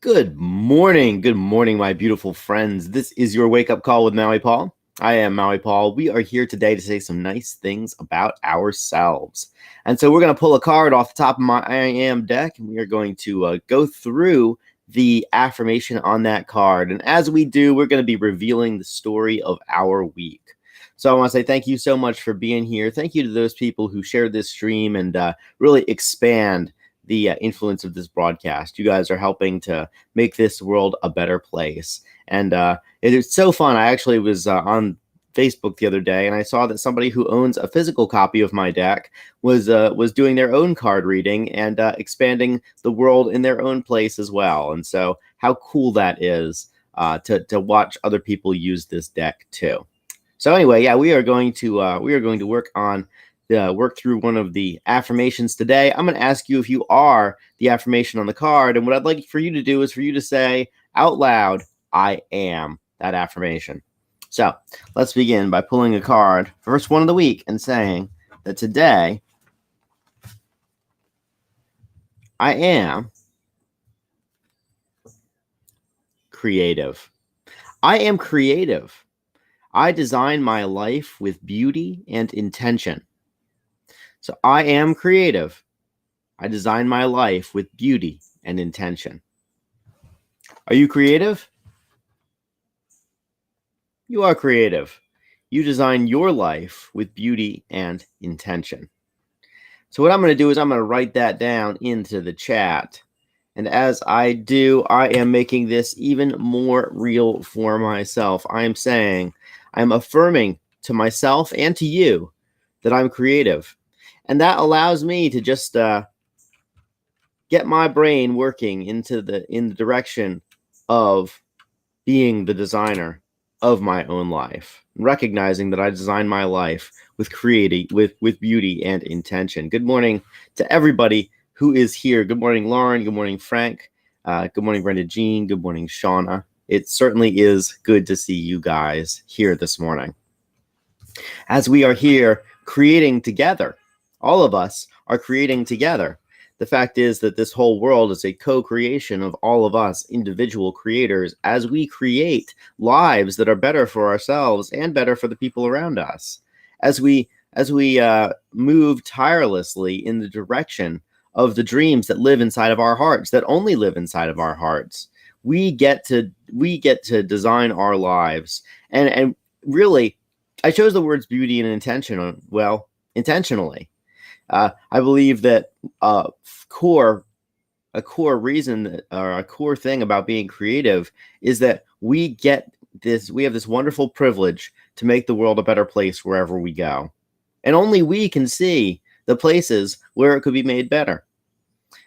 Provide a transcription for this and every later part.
Good morning. Good morning, my beautiful friends. This is your wake up call with Maui Paul. I am Maui Paul. We are here today to say some nice things about ourselves. And so we're going to pull a card off the top of my I Am deck, and we are going to go through the affirmation on that card. And as we do, we're going to be revealing the story of our week. So I want to say thank you so much for being here. Thank you to those people who shared this stream and really expand the influence of this broadcast. You guys are helping to make this world a better place. And it is so fun. I actually was on Facebook the other day, and I saw that somebody who owns a physical copy of my deck was doing their own card reading and expanding the world in their own place as well. And so, how cool that is to watch other people use this deck too. So anyway, yeah, we are going to work through one of the affirmations today. I'm going to ask you if you are the affirmation on the card. And what I'd like for you to do is for you to say out loud, I am that affirmation. So let's begin by pulling a card, first one of the week, and saying that today I am creative. I am creative. I design my life with beauty and intention. So I am creative. I design my life with beauty and intention. Are you creative? You are creative. You design your life with beauty and intention. So what I'm going to do is I'm going to write that down into the chat. And as I do, I am making this even more real for myself. I am saying, I'm affirming to myself and to you that I'm creative. And that allows me to just get my brain working in the direction of being the designer of my own life, recognizing that I design my life with with beauty and intention. Good morning to everybody who is here. Good morning, Lauren. Good morning, Frank. Good morning, Brenda Jean. Good morning, Shauna. It certainly is good to see you guys here this morning. As we are here creating together, all of us are creating together. The fact is that this whole world is a co-creation of all of us individual creators as we create lives that are better for ourselves and better for the people around us. As we move tirelessly in the direction of the dreams that live inside of our hearts, that only live inside of our hearts, we get to design our lives. And really, I chose the words beauty and intention, intentionally. I believe that a core reason or a core thing about being creative is that we have this wonderful privilege to make the world a better place wherever we go. And only we can see the places where it could be made better.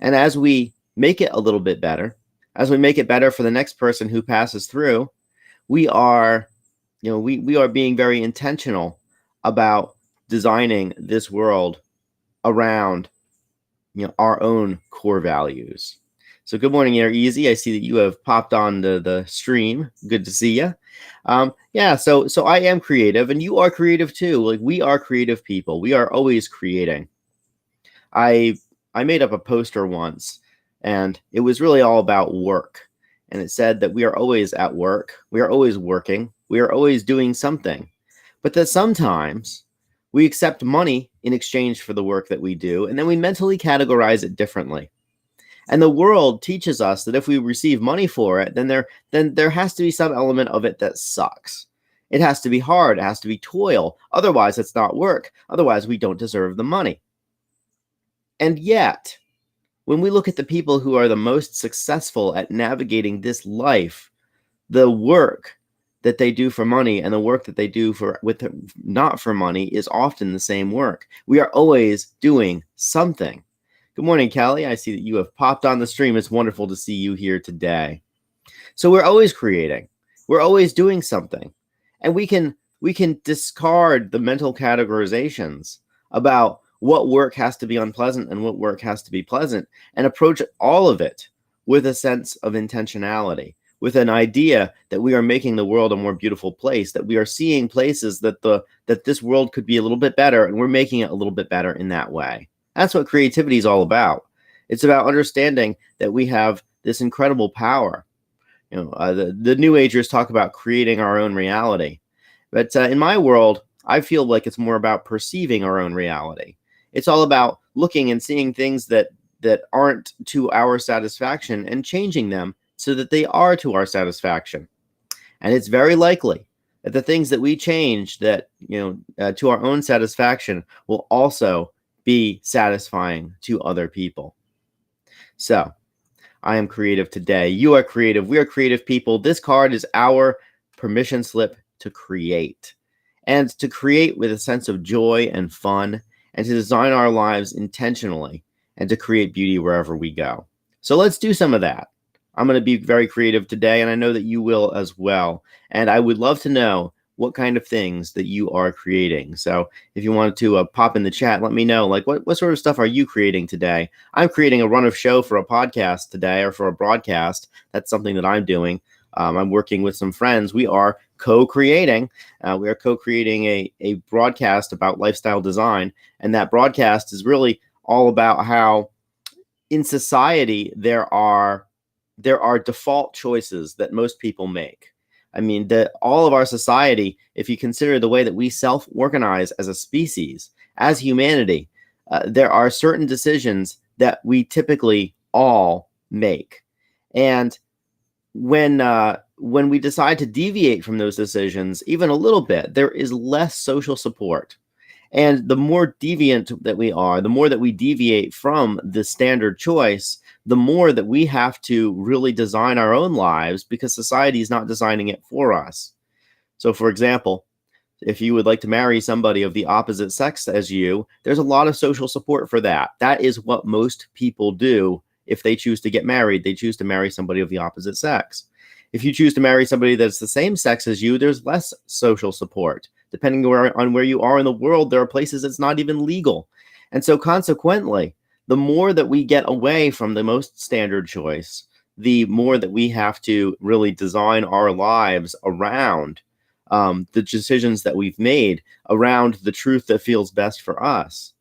And as we make it a little bit better, as we make it better for the next person who passes through, we are being very intentional about designing this world around our own core values. So good morning, Air Easy. I see that you have popped on the stream. Good to see you. So I am creative, and you are creative too. Like, we are creative people. We are always creating. I made up a poster once, and it was really all about work. And it said that we are always at work. We are always working. We are always doing something. But that sometimes we accept money in exchange for the work that we do, and then we mentally categorize it differently. And the world teaches us that if we receive money for it, then there has to be some element of it that sucks. It has to be hard. It has to be toil. Otherwise, it's not work. Otherwise, we don't deserve the money. And yet, when we look at the people who are the most successful at navigating this life, the work that they do for money and the work that they do not for money is often the same work. We are always doing something. Good morning, Kelly. I see that you have popped on the stream. It's wonderful to see you here today. So we're always creating. We're always doing something. And we can discard the mental categorizations about what work has to be unpleasant and what work has to be pleasant, and approach all of it with a sense of intentionality, with an idea that we are making the world a more beautiful place, that we are seeing places that this world could be a little bit better, and we're making it a little bit better in that way. That's what creativity is all about. It's about understanding that we have this incredible power. The New Agers talk about creating our own reality. But in my world, I feel like it's more about perceiving our own reality. It's all about looking and seeing things that aren't to our satisfaction and changing them so that they are to our satisfaction. And it's very likely that the things that we change that, to our own satisfaction will also be satisfying to other people. So I am creative today. You are creative. We are creative people. This card is our permission slip to create, and to create with a sense of joy and fun, and to design our lives intentionally, and to create beauty wherever we go. So let's do some of that. I'm going to be very creative today, and I know that you will as well. And I would love to know what kind of things that you are creating. So if you wanted to pop in the chat, let me know, like, what sort of stuff are you creating today? I'm creating a run of show for a podcast today, or for a broadcast. That's something that I'm doing. I'm working with some friends. We are co-creating. We are co-creating a broadcast about lifestyle design. And that broadcast is really all about how in society there are default choices that most people make. I mean, all of our society, if you consider the way that we self-organize as a species, as humanity, there are certain decisions that we typically all make. And when we decide to deviate from those decisions, even a little bit, there is less social support. And the more deviant that we are, the more that we deviate from the standard choice, the more that we have to really design our own lives, because society is not designing it for us. So, for example, if you would like to marry somebody of the opposite sex as you, there's a lot of social support for that. That is what most people do. If they choose to get married, they choose to marry somebody of the opposite sex. If you choose to marry somebody that's the same sex as you, there's less social support. Depending on where you are in the world, there are places it's not even legal. And so consequently, the more that we get away from the most standard choice, the more that we have to really design our lives around the decisions that we've made, around the truth that feels best for us.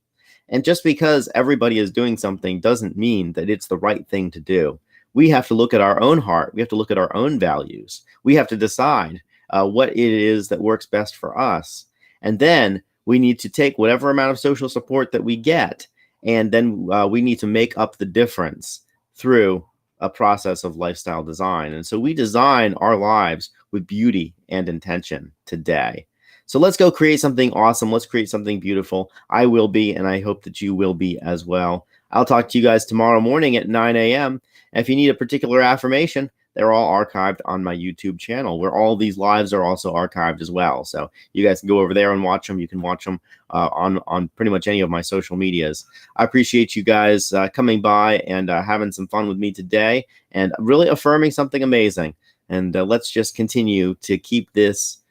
And just because everybody is doing something doesn't mean that it's the right thing to do. We have to look at our own heart. We have to look at our own values. We have to decide what it is that works best for us. And then we need to take whatever amount of social support that we get, and then we need to make up the difference through a process of lifestyle design. And so we design our lives with beauty and intention today. So let's go create something awesome. Let's create something beautiful. I will be, and I hope that you will be as well. I'll talk to you guys tomorrow morning at 9 a.m. And if you need a particular affirmation, they're all archived on my YouTube channel, where all these lives are also archived as well. So you guys can go over there and watch them. You can watch them on pretty much any of my social medias. I appreciate you guys coming by and having some fun with me today, and really affirming something amazing. And let's just continue to keep this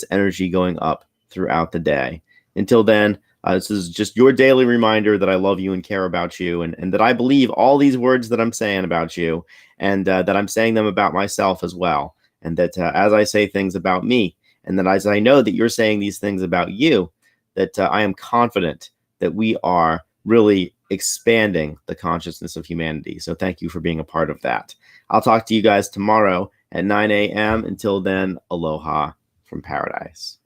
energy going up throughout the day. Until then, this is just your daily reminder that I love you and care about you, and that I believe all these words that I'm saying about you, and that I'm saying them about myself as well. And that as I say things about me, and that as I know that you're saying these things about you, that I am confident that we are really expanding the consciousness of humanity. So thank you for being a part of that. I'll talk to you guys tomorrow at 9 a.m. Until then, aloha from paradise.